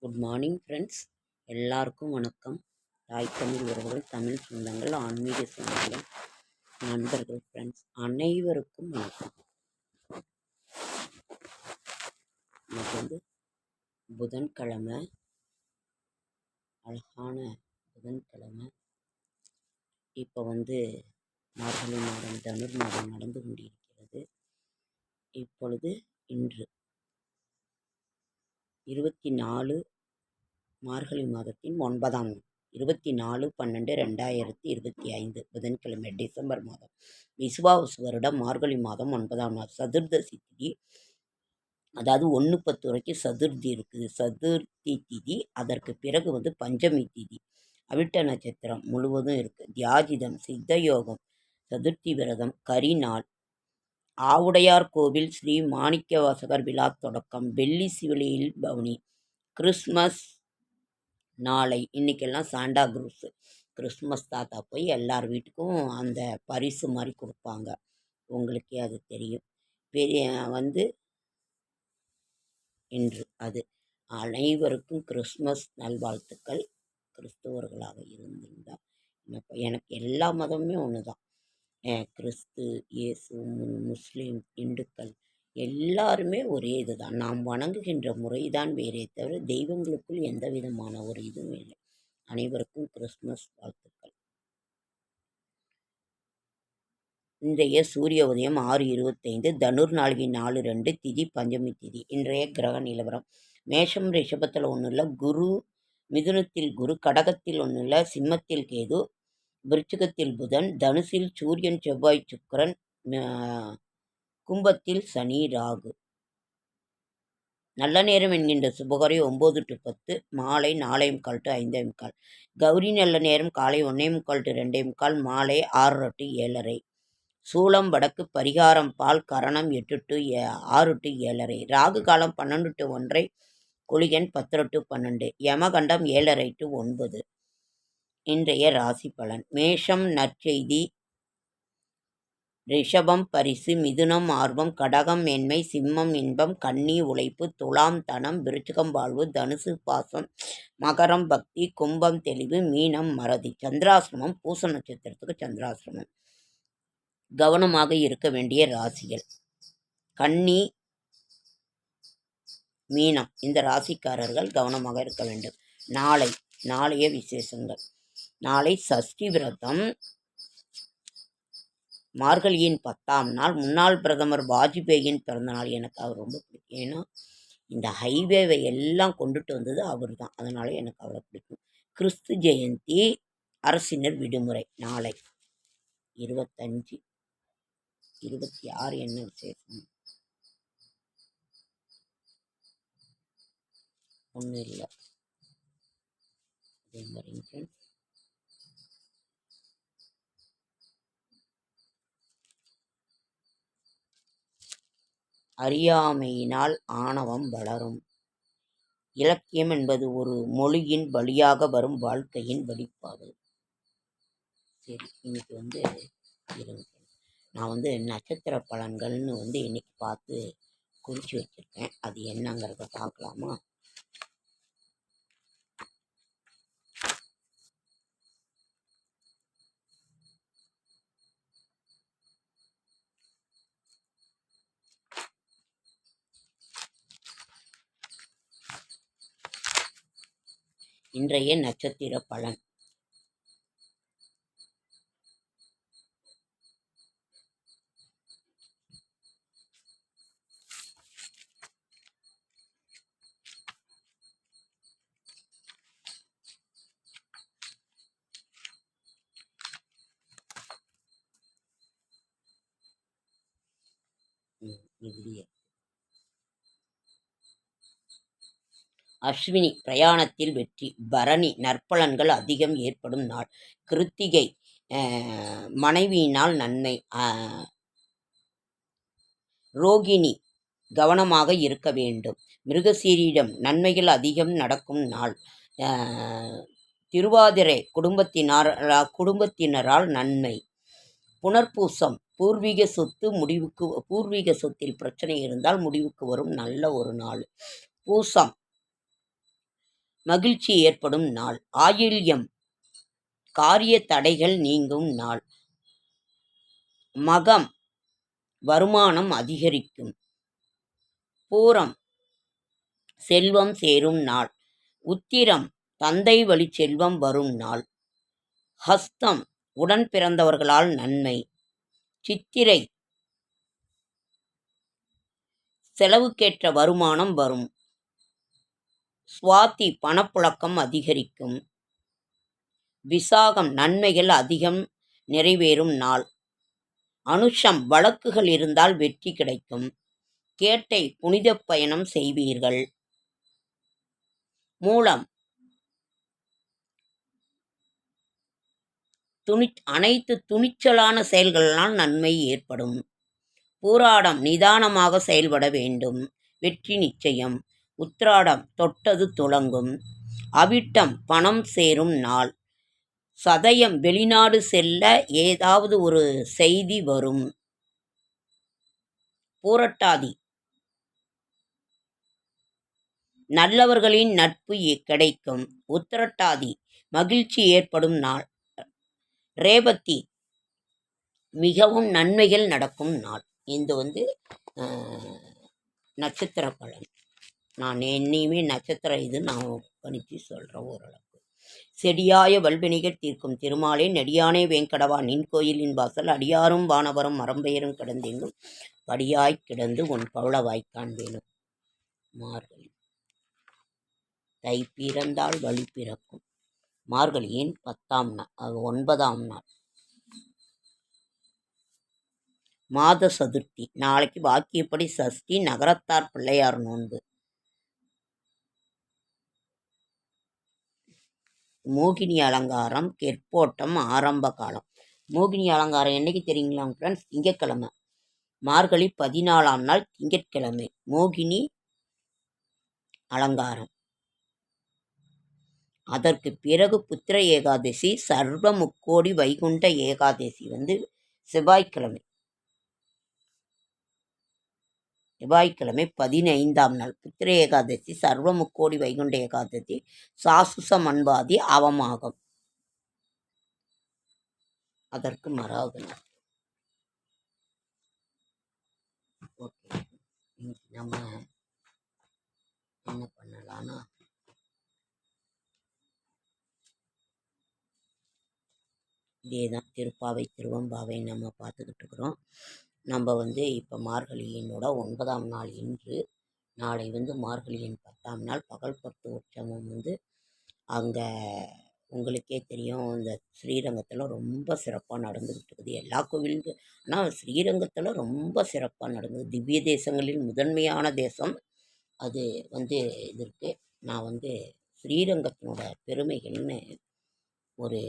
Good morning friends, எல்லாருக்கும் வணக்கம். தாய் தமிழ் உறவுகள், தமிழ் சொந்தங்கள், ஆன்மீக சொந்தங்கள், நண்பர்கள், ஃப்ரெண்ட்ஸ் அனைவருக்கும் வணக்கம். இன்னைக்கு வந்து புதன்கிழமை, அழகான புதன்கிழமை. இப்போ வந்து மார்கழி மாதம், தனுர் மாதம் நடந்து கொண்டிருக்கிறது. இப்பொழுது இன்று 24 மார்கழி மாதத்தின் 9ஆம் 24/12/2025 புதன்கிழமை, டிசம்பர் மாதம், விசுவாவசு வருடம், மார்கழி மாதம் 9ஆம் நாள், சதுர்தசி திதி. அதாவது 1-10 வரைக்கும் சதுர்த்தி இருக்குது, சதுர்த்தி திதி. அதற்கு பிறகு வந்து பஞ்சமி திதி, அவிட்ட நட்சத்திரம் முழுவதும் இருக்குது. தியாஜிதம், சித்தயோகம், சதுர்த்தி விரதம், கரிநாள், ஆவுடையார் கோவில் ஸ்ரீ மாணிக்கவாசகர் விழா தொடக்கம், வெள்ளி சிவலியில் பவனி, கிறிஸ்மஸ் நாளை. இன்றைக்கெல்லாம் சாண்டா குரூஸு, கிறிஸ்மஸ் தாத்தா போய் எல்லார் வீட்டுக்கும் அந்த பரிசு மாதிரி கொடுப்பாங்க. உங்களுக்கே அது தெரியும். பெரிய வந்து இன்று அது அனைவருக்கும் கிறிஸ்மஸ் நல்வாழ்த்துக்கள். கிறிஸ்தவர்களாக இருந்திருந்தால் எனக்கு எல்லா மதமுமே ஒன்று தான். கிறிஸ்து, இயேசு, முஸ்லீம், இந்துக்கள் எல்லாருமே ஒரே இது தான். நாம் வணங்குகின்ற முறை தான் வேறே தவிர தெய்வங்களுக்குள் எந்த விதமான ஒரு இதுவும் இல்லை. அனைவருக்கும் கிறிஸ்மஸ் வாழ்த்துக்கள். இன்றைய சூரிய உதயம் 6:25, தனுர் நாளிகை 4:02, திதி பஞ்சமி திதி. இன்றைய கிரக நிலவரம்: மேஷம் ரிஷபத்தில் ஒன்றும் இல்லை, குரு மிதுனத்தில் குரு, கடகத்தில் ஒன்றும் இல்லை, சிம்மத்தில் கேது, விருச்சிகத்தில் புதன், தனுசில் சூரியன், செவ்வாய், சுக்கிரன், கும்பத்தில் சனி, ராகு. நல்ல நேரம் என்கின்ற சுபகரை 9 to 10, மாலை 4:45 to 5:45. கௌரி நல்ல நேரம் காலை 1:45 to 2:45, மாலை 6:30 to 7:30. சூளம் வடக்கு, பரிகாரம் பால், கரணம் 8 to 6 to 7:30. ராகு காலம் 12 to 1:30, குளிகன் 10 to 12, யமகண்டம் 7:30 to 9. இன்றைய ராசி பலன்: மேஷம் நற்செய்தி, ரிஷபம் பரிசு, மிதுனம் ஆர்வம், கடகம் மேன்மை, சிம்மம் இன்பம், கன்னி உழைப்பு, துலாம் தனம், விருச்சிகம் வாழ்வு, தனுசு பாசம், மகரம் பக்தி, கும்பம் தெளிவு, மீனம் மறதி. சந்திராசிரமம்: பூச நட்சத்திரத்துக்கு சந்திராசிரமம். கவனமாக இருக்க வேண்டிய ராசிகள்: கன்னி, மீனம். இந்த ராசிக்காரர்கள் கவனமாக இருக்க வேண்டும். நாளைய விசேஷங்கள்: நாளை சஷ்டி விரதம், மார்கழியின் 10ஆம் நாள், முன்னாள் பிரதமர் வாஜ்பேயின் பிறந்தநாள். எனக்கு அவர் ரொம்ப பிடிக்கும். ஏன்னா இந்த ஹைவேவை எல்லாம் கொண்டுட்டு வந்தது அவர் தான். அதனால எனக்கு அவரை பிடிக்கும். கிறிஸ்து ஜெயந்தி, அரசினர் விடுமுறை. நாளை 25, 26 என்ன விசேஷம்? ஒன்றும் இல்லை. அதே மாதிரி ஃப்ரெண்ட்ஸ், அறியாமையினால் ஆணவம் வளரும். இலக்கியம் என்பது ஒரு மொழியின் வழியாக வரும் வாழ்க்கையின் வெளிப்பாடு. சரி, இன்னைக்கு வந்து நான் வந்து நட்சத்திர பலன்கள்னு வந்து இன்னைக்கு பார்த்து குறித்து வச்சுருக்கேன். அது என்னங்கிறத பார்க்கலாமா? இன்றைய நட்சத்திர பலன்: அஸ்வினி பிரயாணத்தில் வெற்றி, பரணி நற்பலன்கள் அதிகம் ஏற்படும் நாள், கிருத்திகை மனைவியினால் நன்மை, ரோகிணி கவனமாக இருக்க வேண்டும், மிருகசீரிடம் நன்மைகள் அதிகம் நடக்கும் நாள், திருவாதிரை குடும்பத்தினரால் நன்மை, புனர்பூசம் பூர்வீக சொத்தில் பிரச்சனை இருந்தால் முடிவுக்கு வரும் நல்ல ஒரு நாள், பூசம் மகிழ்ச்சி ஏற்படும் நாள். ஆயில்யம் காரிய தடைகள் நீங்கும் நாள். மகம் வருமானம் அதிகரிக்கும். பூரம் செல்வம் சேரும் நாள். உத்திரம் தந்தை வழி செல்வம் வரும் நாள். ஹஸ்தம் உடன் பிறந்தவர்களால் நன்மை. சித்திரை செலவுக்கேற்ற வருமானம் வரும். சுவாதி பணப்புழக்கம் அதிகரிக்கும். விசாகம் நன்மைகள் அதிகம் நிறைவேறும் நாள். அனுஷம் வழக்குகள் இருந்தால் வெற்றி கிடைக்கும். கேட்டை புனித பயணம் செய்வீர்கள். மூலம் அனைத்து துணிச்சலான செயல்களால் நன்மை ஏற்படும். பூராடம் நிதானமாக செயல்பட வேண்டும். வெற்றி நிச்சயம். உத்திராடம் தொட்டது துளங்கும். அவிட்டம் பணம் சேரும் நாள். சதயம் வெளிநாடு செல்ல ஏதாவது ஒரு செய்தி வரும். பூரட்டாதி நல்லவர்களின் நட்பு கிடைக்கும். உத்திரட்டாதி மகிழ்ச்சி ஏற்படும் நாள். ரேவதி மிகவும் நன்மைகள் நடக்கும் நாள். இது நட்சத்திர பலன். நான் என்னையுமே நட்சத்திரம் இது நான் கணிச்சு சொல்கிறேன் ஓரளவுக்கு. செடியாய வல்வினைகள் தீர்க்கும் திருமாலே நெடியானே வேங்கடவா நின் கோயிலின் வாசல் அடியாரும் வானவரும் மரம்பெயரும் கிடந்தெங்கும் படியாய் கிடந்து உன் பவளவாய் காண்பேனும். மார்கழி தை பிறந்தால் வழி பிறக்கும். மார்கழியின் 10ஆம் நாள், 9ஆம் நாள் மாத சதுர்த்தி. நாளைக்கு வாக்கியப்படி சஷ்டி. நகரத்தார் பிள்ளையார் நோன்பு. மோகினி அலங்காரம் கெற்போட்டம் ஆரம்ப காலம். மோகினி அலங்காரம் என்னைக்கு தெரியுங்களா ஃப்ரெண்ட்ஸ்? திங்கட்கிழமை. மார்கழி 14ஆம் நாள் திங்கட்கிழமை மோகினி அலங்காரம். அதற்கு பிறகு புத்திர ஏகாதசி, சர்வ முக்கோடி வைகுண்ட ஏகாதசி செவ்வாய்க்கிழமை. 15ஆம் நாள் புத்திர ஏகாதசி, சர்வ முக்கோடி வைகுண்ட ஏகாதசி, சாசுச மண்பாதி அவமாகம். அதற்கு மறாவது நாள். ஓகே, நம்ம என்ன பண்ணலாம்னா இதேதான் திருப்பாவை திருவம்பாவை நம்ம பார்த்துக்கிட்டு இருக்கிறோம். நம்ம இப்போ மார்கழியினோட 9ஆம் நாள் இன்று. நாளை மார்கழியின் 10ஆம் நாள் பகல் 10 உற்சவம். அங்கே உங்களுக்கே தெரியும், இந்த ஸ்ரீரங்கத்தில் ரொம்ப சிறப்பாக நடந்துக்கிட்டு இருக்குது. எல்லா கோவிலும், ஆனால் ஸ்ரீரங்கத்தில் ரொம்ப சிறப்பாக நடந்தது. திவ்ய தேசங்களில் முதன்மையான தேசம் அது இது இருக்குது. நான் ஸ்ரீரங்கத்தினோட பெருமைகள்னு ஒரு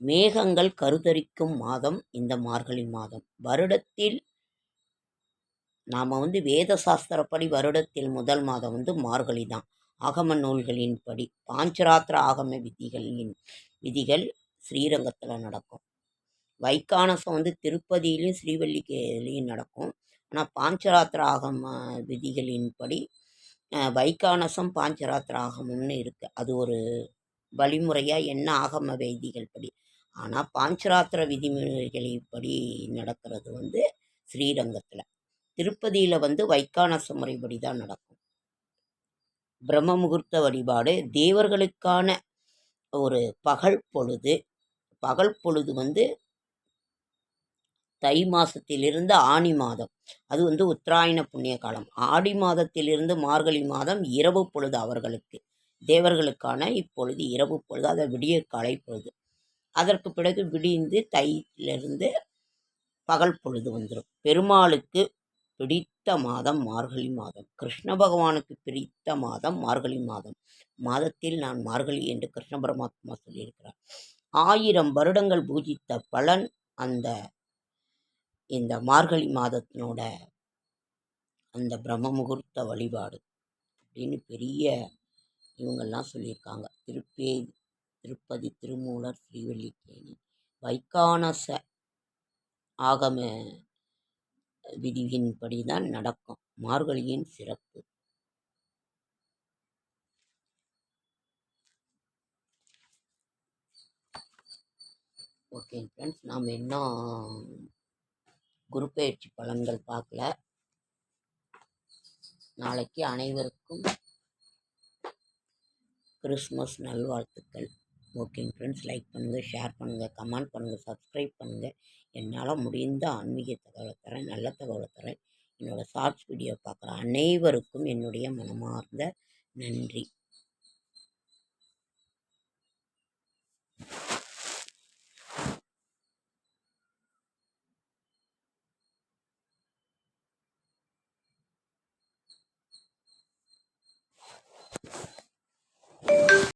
மேகங்கள் கருதரிக்கும் மாதம் இந்த மார்கழி மாதம். வருடத்தில் நாம் வேத சாஸ்திரப்படி வருடத்தில் முதல் மாதம் மார்கழி தான். ஆகம நூல்களின்படி பாஞ்சராத்திர ஆகம விதிகள் ஸ்ரீரங்கத்தில் நடக்கும். வைகானசம் திருப்பதியிலையும் ஸ்ரீவல்லிக்கையிலையும் நடக்கும். ஆனால் பாஞ்சராத்திர ஆகம விதிகளின்படி வைகானசம் பாஞ்சராத்திர ஆகமம்னு இருக்குது. அது ஒரு வழிமுறையாக என்ன ஆகம வைதிகள் படி. ஆனால் பாஞ்சராத்திர விதிமுறைகளின்படி நடக்கிறது ஸ்ரீரங்கத்தில். திருப்பதியில் வைகானச முறைப்படி தான் நடக்கும். பிரம்ம முகூர்த்த வழிபாடு தேவர்களுக்கான ஒரு பகல் பொழுது. பகல் பொழுது தை மாதத்திலிருந்து ஆனி மாதம், அது உத்தராயண புண்ணிய காலம். ஆடி மாதத்திலிருந்து மார்கழி மாதம் இரவு பொழுது அவர்களுக்கு, தேவர்களுக்கான இப்பொழுது இரவு பொழுது, அதை விடிய காலை பொழுது. அதற்கு பிறகு விடிந்து தையிலிருந்து பகல் பொழுது வந்துடும். பெருமாளுக்கு பிடித்த மாதம் மார்கழி மாதம். கிருஷ்ண பகவானுக்கு பிடித்த மாதம் மார்கழி மாதம். மாதத்தில் நான் மார்கழி என்று கிருஷ்ண பரமாத்மா சொல்லியிருக்கிறார். 1000 வருடங்கள் பூஜித்த பலன் இந்த மார்கழி மாதத்தினோட அந்த பிரம்ம முகூர்த்த வழிபாடு அப்படின்னு பெரிய இவங்கெல்லாம் சொல்லியிருக்காங்க. திருப்பதி, திருமூலர், ஸ்ரீவல்லிக்கேணி, வைகானச ஆகம விதியின்படி தான் நடக்கும். மார்கழியின் சிறப்பு. ஓகே ஃப்ரெண்ட்ஸ், நாம் இன்னும் குரு பெயர்ச்சி பலன்கள் பார்க்கல. நாளைக்கு அனைவருக்கும் கிறிஸ்மஸ் நல்வாழ்த்துக்கள். ஓகேங்க ஃப்ரெண்ட்ஸ், லைக் பண்ணுங்கள், ஷேர் பண்ணுங்கள், கமெண்ட் பண்ணுங்கள், சப்ஸ்கிரைப் பண்ணுங்கள். என்னால் முடிந்த ஆன்மீக தகவலை தரேன், நல்ல தகவலை தரேன். என்னோடய ஷார்ட்ஸ் வீடியோ பார்க்குற அனைவருக்கும் என்னுடைய மனமார்ந்த நன்றி.